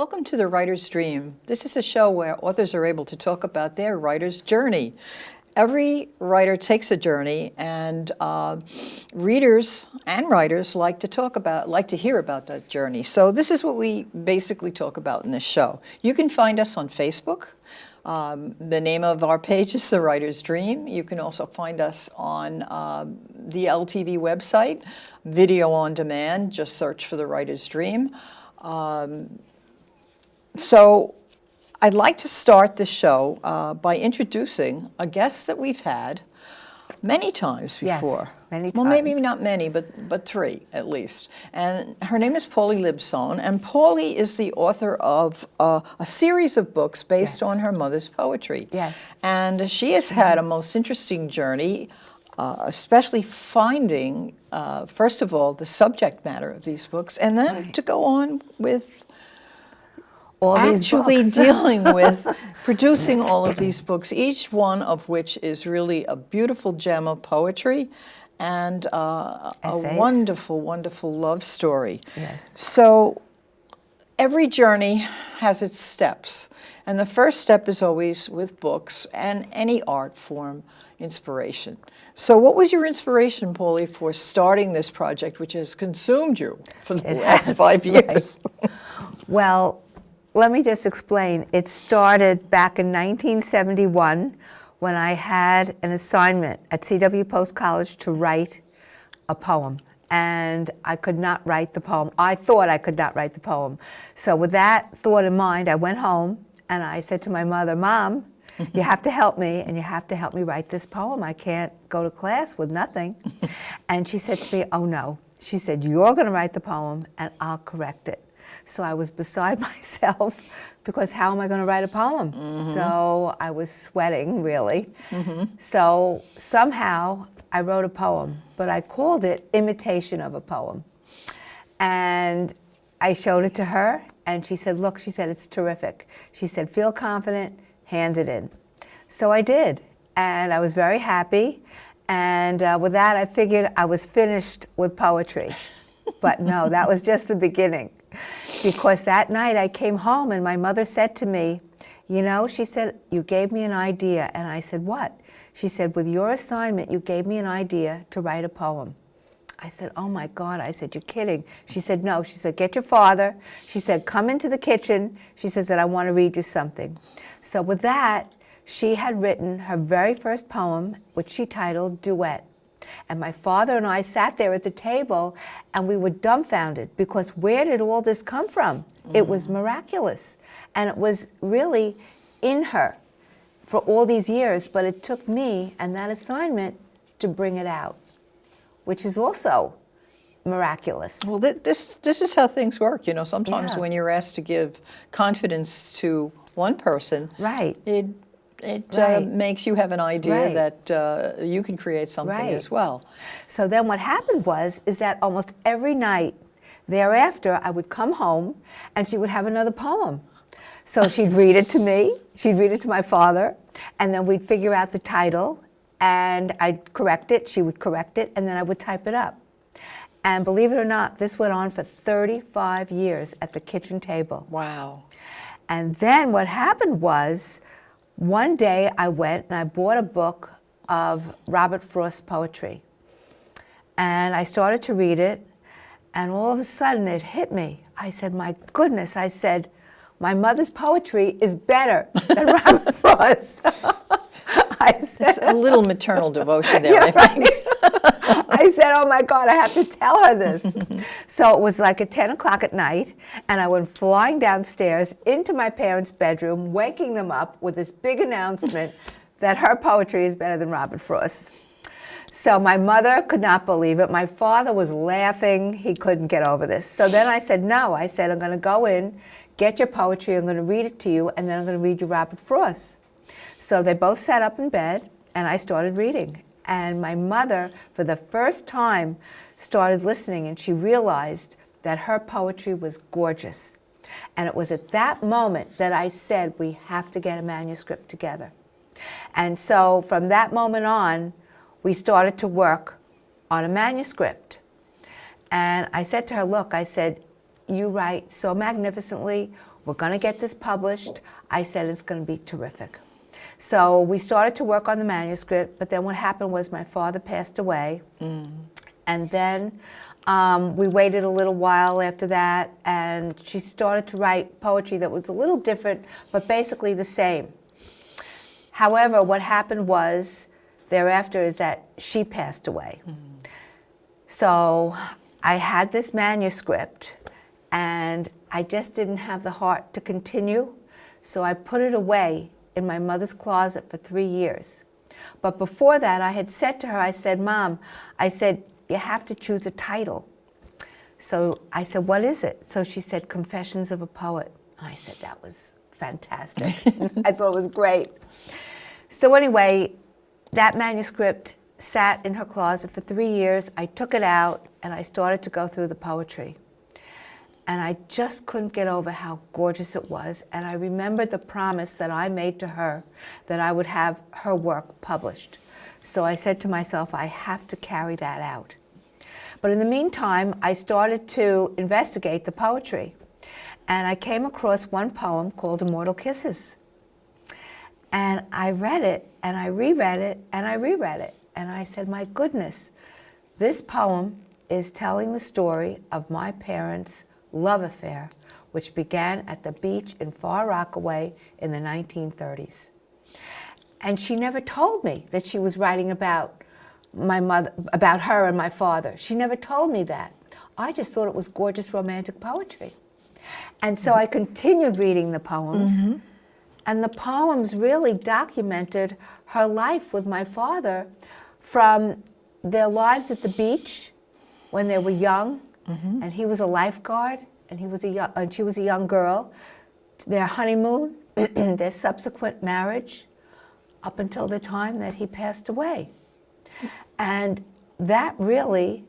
Welcome to The Writer's Dream. This is a show where authors are able to talk about their writer's journey. Every writer takes a journey, and readers and writers like to hear about that journey. So this is what we basically talk about in this show. You can find us on Facebook. The name of our page is The Writer's Dream. You can also find us on the LTV website, video on demand. Just search for The Writer's Dream. So I'd like to start the show by introducing a guest that we've had many times before. Yes, many times. Well, maybe not many, but three at least. And her name is Pauli Libsohn, and Pauli is the author of a series of books based on her mother's poetry. Yes. And she has had a most interesting journey, especially finding, first of all, the subject matter of these books, and then to go on with actually dealing with producing all of these books, each one of which is really a beautiful gem of poetry and a wonderful, wonderful love story. Yes. So every journey has its steps, and the first step is always with books and any art form, inspiration. So what was your inspiration, Pauli, for starting this project, which has consumed you for the last 5 years? Right. Well, let me just explain. It started back in 1971 when I had an assignment at C.W. Post College to write a poem. And I could not write the poem. I thought I could not write the poem. So with that thought in mind, I went home and I said to my mother, Mom, you have to help me, and you have to help me write this poem. I can't go to class with nothing. And she said to me, oh no. She said, you're going to write the poem and I'll correct it. So I was beside myself because how am I going to write a poem? Mm-hmm. So I was sweating, really. Mm-hmm. So somehow I wrote a poem, but I called it Imitation of a Poem. And I showed it to her, and she said, look, she said, it's terrific. She said, feel confident, hand it in. So I did, and I was very happy. And with that, I figured I was finished with poetry. But no, that was just the beginning. Because that night I came home and my mother said to me, you know, she said, you gave me an idea. And I said, what? She said, with your assignment, you gave me an idea to write a poem. I said, oh my God. I said, you're kidding. She said, no. She said, get your father. She said, come into the kitchen. She says that I want to read you something. So with that, she had written her very first poem, which she titled Duet. And my father and I sat there at the table and we were dumbfounded because where did all this come from? It was miraculous. And it was really in her for all these years, but it took me and that assignment to bring it out, which is also miraculous. Well, this is how things work. You know, sometimes when you're asked to give confidence to one person, right. It makes you have an idea that you can create something as well. So then what happened is that almost every night thereafter, I would come home and she would have another poem. So she'd read it to me, she'd read it to my father, and then we'd figure out the title, and I'd correct it, she would correct it, and then I would type it up. And believe it or not, this went on for 35 years at the kitchen table. Wow. And then what happened was, one day I went and I bought a book of Robert Frost's poetry. And I started to read it, and all of a sudden it hit me. I said, my goodness, I said, my mother's poetry is better than Robert Frost. I said, it's a little maternal devotion there, I think. I said, oh my God, I have to tell her this. So it was like at 10 o'clock at night, and I went flying downstairs into my parents' bedroom, waking them up with this big announcement that her poetry is better than Robert Frost. So my mother could not believe it. My father was laughing. He couldn't get over this. So then I said, no. I said, I'm going to go in, get your poetry, I'm going to read it to you, and then I'm going to read you Robert Frost. So they both sat up in bed, and I started reading. And my mother, for the first time, started listening, and she realized that her poetry was gorgeous. And it was at that moment that I said, we have to get a manuscript together. And so from that moment on, we started to work on a manuscript. And I said to her, look, I said, you write so magnificently. we're going to get this published. I said, it's going to be terrific. So we started to work on the manuscript, but then what happened was my father passed away. And then we waited a little while after that, and she started to write poetry that was a little different, but basically the same. However, what happened was, thereafter, is that she passed away. So I had this manuscript, and I just didn't have the heart to continue, so I put it away in my mother's closet for 3 years. But before that, I had said to her, I said, Mom, I said, you have to choose a title. So I said, what is it? So she said, Confessions of a Poet. I said, that was fantastic. I thought it was great. So anyway, that manuscript sat in her closet for 3 years. I took it out and I started to go through the poetry. And I just couldn't get over how gorgeous it was. And I remembered the promise that I made to her that I would have her work published. So I said to myself, I have to carry that out. But in the meantime, I started to investigate the poetry. And I came across one poem called Immortal Kisses. And I read it, and I reread it, and I reread it. And I said, my goodness, this poem is telling the story of my parents' love affair, which began at the beach in Far Rockaway in the 1930s. And she never told me that she was writing about my mother, about her and my father. She never told me that. I just thought it was gorgeous romantic poetry. And so I continued reading the poems, and the poems really documented her life with my father, from their lives at the beach when they were young, and he was a lifeguard, and she was a young girl, their honeymoon, their subsequent marriage, up until the time that he passed away. And that really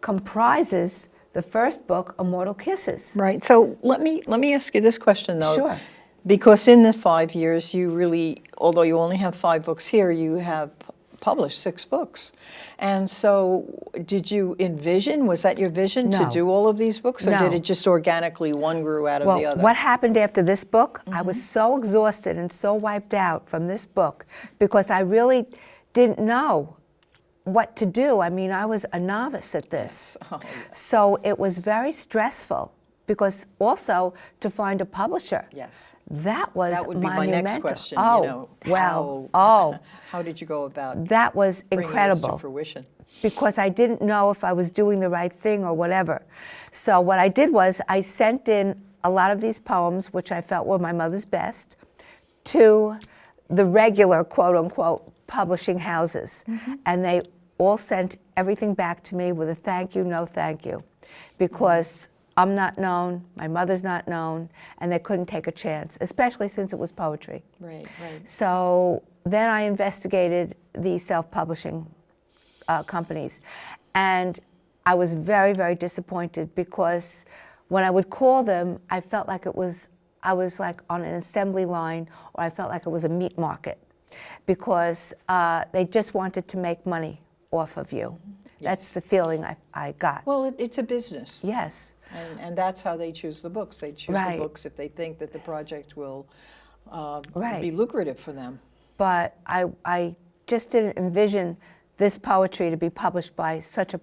comprises the first book, Immortal Kisses. Right. So let me ask you this question, though. Sure. Because in the 5 years, you really, although you only have 5 books here, you have published 6 books. And so did you envision, was that your vision to No. do all of these books? Or No. did it just organically, one grew out of the other? What happened after this book, I was so exhausted and so wiped out from this book because I really didn't know what to do. I mean, I was a novice at this. Yes. Oh, yes. So it was very stressful, because also to find a publisher. Yes. That was That would be my monumental. next question. Oh, you know, well, how did you go about that was bringing this incredible. to fruition? Because I didn't know if I was doing the right thing or whatever. So what I did was I sent in a lot of these poems, which I felt were my mother's best, to the regular, quote unquote, publishing houses. And they all sent everything back to me with a thank you, no thank you. Because I'm not known, my mother's not known, and they couldn't take a chance, especially since it was poetry. Right, right. So then I investigated the self-publishing companies, and I was very, very disappointed, because when I would call them, I felt like I was like on an assembly line, or I felt like it was a meat market, because they just wanted to make money off of you. That's the feeling I got. Well, it's a business. Yes. And that's how they choose the books. They choose Right. the books if they think that the project will Right. be lucrative for them. But I just didn't envision this poetry to be published by such a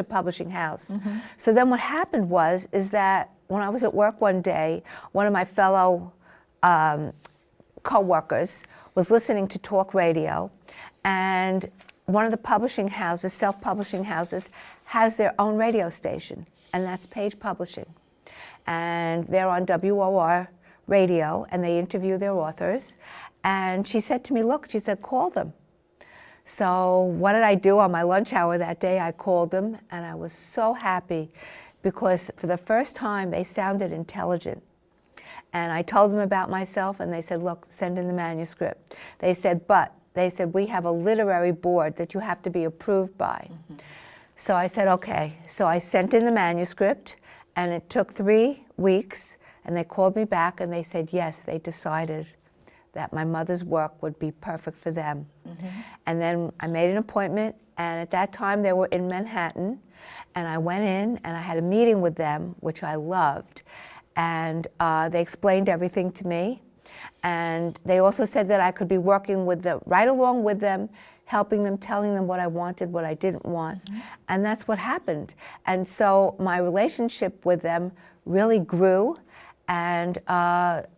publishing house. So then what happened is that when I was at work one day, one of my fellow co-workers was listening to talk radio, and one of the publishing houses, self-publishing houses, has their own radio station, and that's Page Publishing. And they're on WOR radio, and they interview their authors. And she said to me, look, she said, call them. So what did I do on my lunch hour that day? I called them, and I was so happy, because for the first time, they sounded intelligent. And I told them about myself, and they said, look, send in the manuscript. They said, we have a literary board that you have to be approved by. So I said, okay. So I sent in the manuscript, and it took 3 weeks, and they called me back, and they said, yes, they decided that my mother's work would be perfect for them. And then I made an appointment, and at that time they were in Manhattan, and I went in, and I had a meeting with them, which I loved. And they explained everything to me. And they also said that I could be working with them, right along with them, helping them, telling them what I wanted, what I didn't want. And that's what happened. And so my relationship with them really grew, and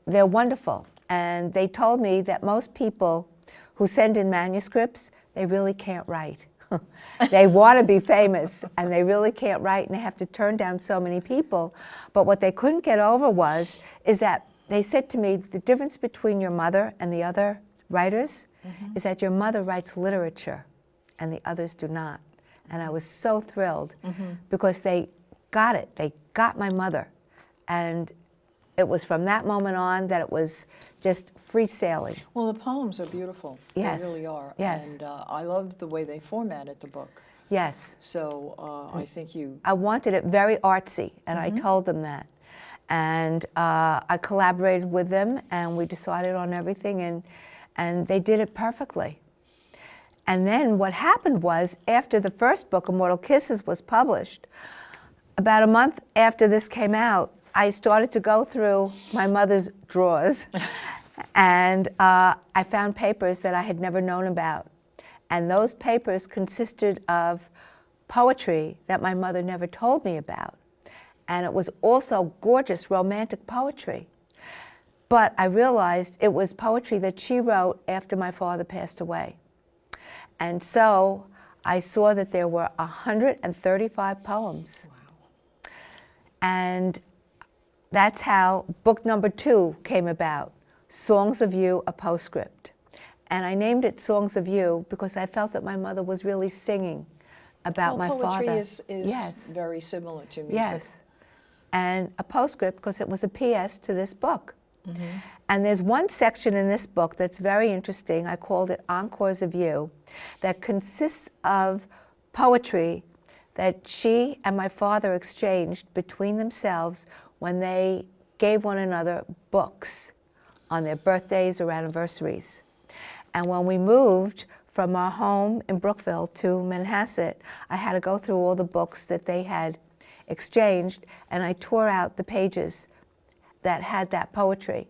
they're wonderful. And they told me that most people who send in manuscripts, they really can't write. They want to be famous, and they really can't write, and they have to turn down so many people. But what they couldn't get over is that they said to me, the difference between your mother and the other writers is that your mother writes literature, and the others do not. And I was so thrilled because they got it. They got my mother. And it was from that moment on that it was just free sailing. Well, the poems are beautiful. Yes. They really are. Yes. And I love the way they formatted the book. Yes. So I think you... I wanted it very artsy, and I told them that. And I collaborated with them, and we decided on everything, and they did it perfectly. And then what happened was, after the first book, Immortal Kisses, was published, about a month after this came out, I started to go through my mother's drawers, and I found papers that I had never known about. And those papers consisted of poetry that my mother never told me about. And it was also gorgeous, romantic poetry. But I realized it was poetry that she wrote after my father passed away. And so I saw that there were 135 poems. Wow. And that's how book number 2 came about, Songs of You, a Postscript. And I named it Songs of You because I felt that my mother was really singing about my father. Poetry is very similar to music. Yes. And a postscript because it was a PS to this book. And there's one section in this book that's very interesting. I called it Encores of You, that consists of poetry that she and my father exchanged between themselves when they gave one another books on their birthdays or anniversaries. And when we moved from our home in Brookville to Manhasset, I had to go through all the books that they had exchanged, and I tore out the pages that had that poetry.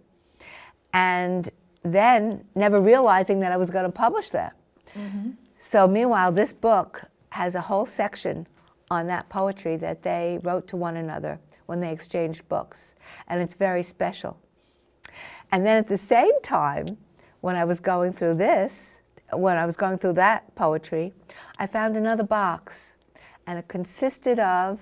And then, never realizing that I was going to publish that. So meanwhile, this book has a whole section on that poetry that they wrote to one another when they exchanged books. And it's very special. And then at the same time, when I was going through that poetry, I found another box. And it consisted of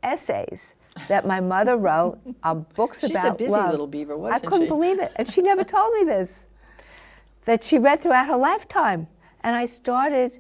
essays that my mother wrote on books about love. She's a busy little beaver, wasn't she? I couldn't believe it. And she never told me this, that she read throughout her lifetime. And I started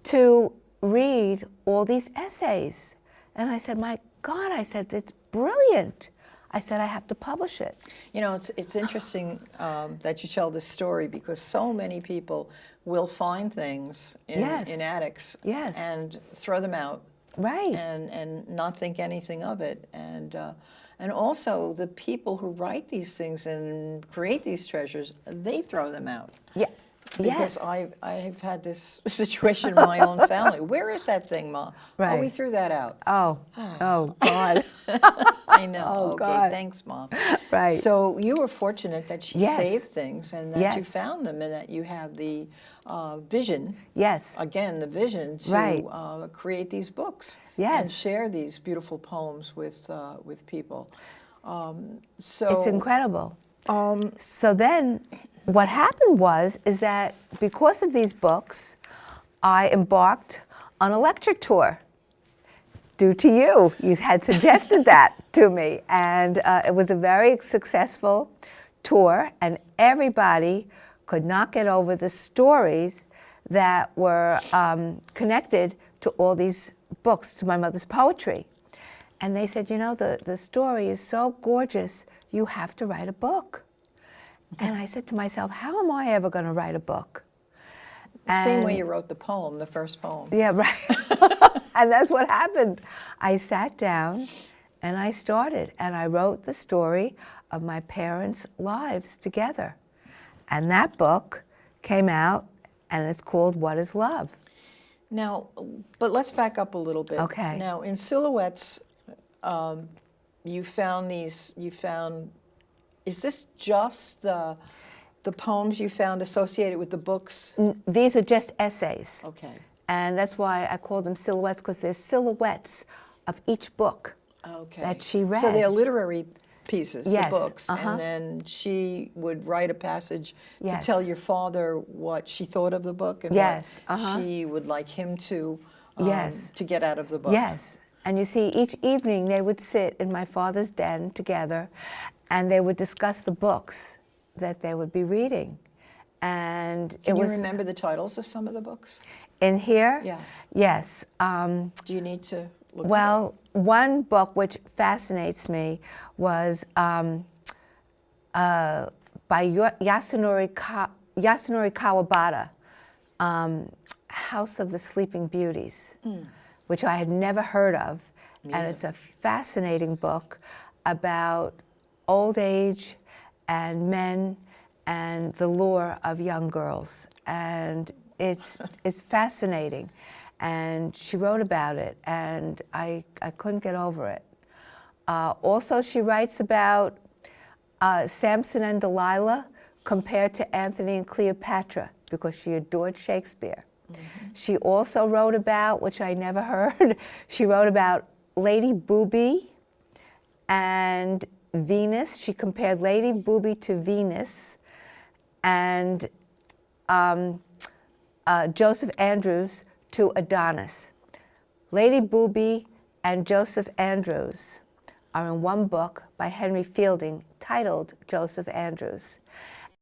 to read all these essays. And I said, my God, I said, it's brilliant. I said, I have to publish it. You know, it's interesting that you tell this story because so many people will find things in attics and throw them out. Right. And not think anything of it. And also the people who write these things and create these treasures, they throw them out. Yeah. Because I've had this situation in my own family. Where is that thing, Ma? Right. Oh, we threw that out. Oh God. I know. Oh, okay, God. thanks, Mom. Right. So you were fortunate that she saved things and that you Yes. found them and that you have the vision. Yes. Again, the vision to create these books and share these beautiful poems with people. So it's incredible. So then what happened is that because of these books, I embarked on a lecture tour due to you. You had suggested that to me. And it was a very successful tour, and everybody could not get over the stories that were connected to all these books, to my mother's poetry. And they said, you know, the story is so gorgeous, you have to write a book. And I said to myself, how am I ever going to write a book? The same way you wrote the poem, the first poem. Yeah, right. And that's what happened. I sat down and I started, and I wrote the story of my parents' lives together. And that book came out, and it's called What is Love? Now, but let's back up a little bit. Okay. Now, in Silhouettes, you found these. You found. Is this just the poems you found associated with the books? These are just essays. Okay. And that's why I call them silhouettes, because there's silhouettes of each book Okay. that she read. So they're literary pieces, Yes, the books, uh-huh. and then she would write a passage Yes. to tell your father what she thought of the book and Yes, what uh-huh. she would like him to Yes. to get out of the book. Yes. And you see, each evening they would sit in my father's den together, and they would discuss the books that they would be reading. And Can it you was remember the titles of some of the books? in here. Yeah. Yes. Do you need to look Well, one book which fascinates me was by Yasunori Kawabata, House of the Sleeping Beauties, which I had never heard of. And it's a fascinating book about old age and men and the lure of young girls. And it's fascinating. And she wrote about it, and I couldn't get over it. Also, she writes about Samson and Delilah compared to Antony and Cleopatra, because she adored Shakespeare. Mm-hmm. She also wrote about, which I never heard, she wrote about Lady Booby and Venus. She compared Lady Booby to Venus, and Joseph Andrews to Adonis. Lady Booby and Joseph Andrews are in one book by Henry Fielding titled Joseph Andrews.